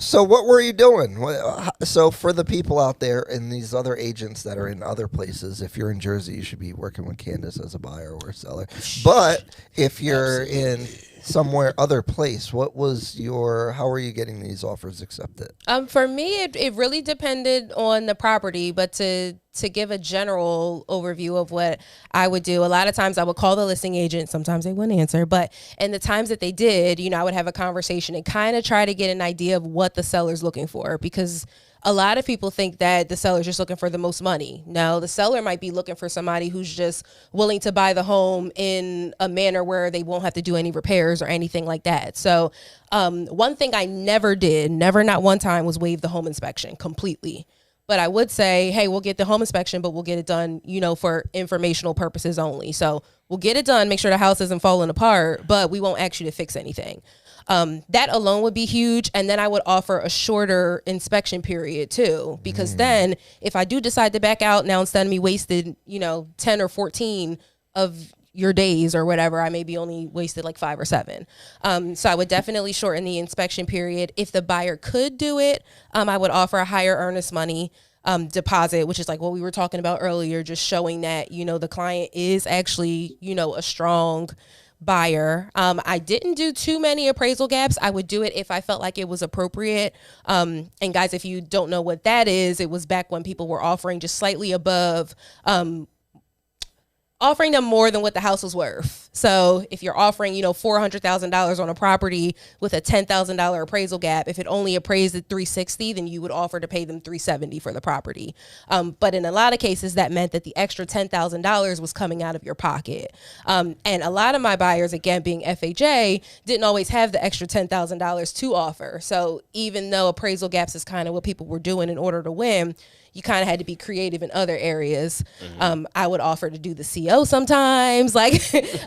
So what were you doing? So for the people out there and these other agents that are in other places, if you're in Jersey, you should be working with Candace as a buyer or a seller. But if you're in somewhere other place, how are you getting these offers accepted? For me, it really depended on the property, but to give a general overview of what I would do, a lot of times I would call the listing agent. Sometimes they wouldn't answer, but in the times that they did, I would have a conversation and kind of try to get an idea of what the seller's looking for, because a lot of people think that the seller's just looking for the most money. No, the seller might be looking for somebody who's just willing to buy the home in a manner where they won't have to do any repairs or anything like that. So one thing I never did, not one time, was waive the home inspection completely. But I would say, hey, we'll get the home inspection, but we'll get it done, for informational purposes only. So we'll get it done, make sure the house isn't falling apart, but we won't ask you to fix anything. That alone would be huge. And then I would offer a shorter inspection period too, because then if I do decide to back out, now instead of me wasted, 10 or 14 of your days or whatever, I maybe only wasted like 5 or 7. So I would definitely shorten the inspection period. If the buyer could do it, I would offer a higher earnest money deposit, which is like what we were talking about earlier, just showing that, the client is actually, a strong buyer. I didn't do too many appraisal gaps. I would do it if I felt like it was appropriate. And guys, if you don't know what that is, it was back when people were offering just slightly above, offering them more than what the house was worth. So if you're offering, $400,000 on a property with a $10,000 appraisal gap, if it only appraised at $360,000, then you would offer to pay them $370,000 for the property. But in a lot of cases, that meant that the extra $10,000 was coming out of your pocket. And a lot of my buyers, again, being FHA, didn't always have the extra $10,000 to offer. So even though appraisal gaps is kind of what people were doing in order to win, you kind of had to be creative in other areas. I would offer to do the CO sometimes. Like,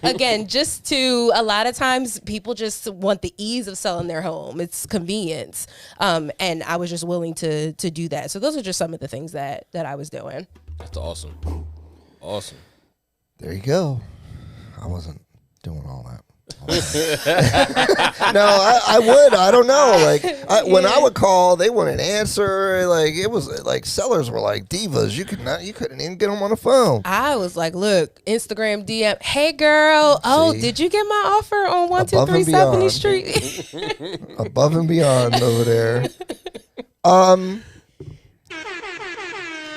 again, a lot of times people just want the ease of selling their home. It's convenience. And I was just willing to do that. So those are just some of the things that I was doing. That's awesome. Awesome. There you go. I wasn't doing all that. No, I would. I don't know. Like when I would call, they wouldn't answer. Like it was like sellers were like divas. You couldn't even get them on the phone. I was like, look, Instagram DM. Hey, girl. Oh, did you get my offer on 123 70th Street? Above and beyond over there.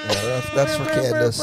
Yeah, that's for Candace.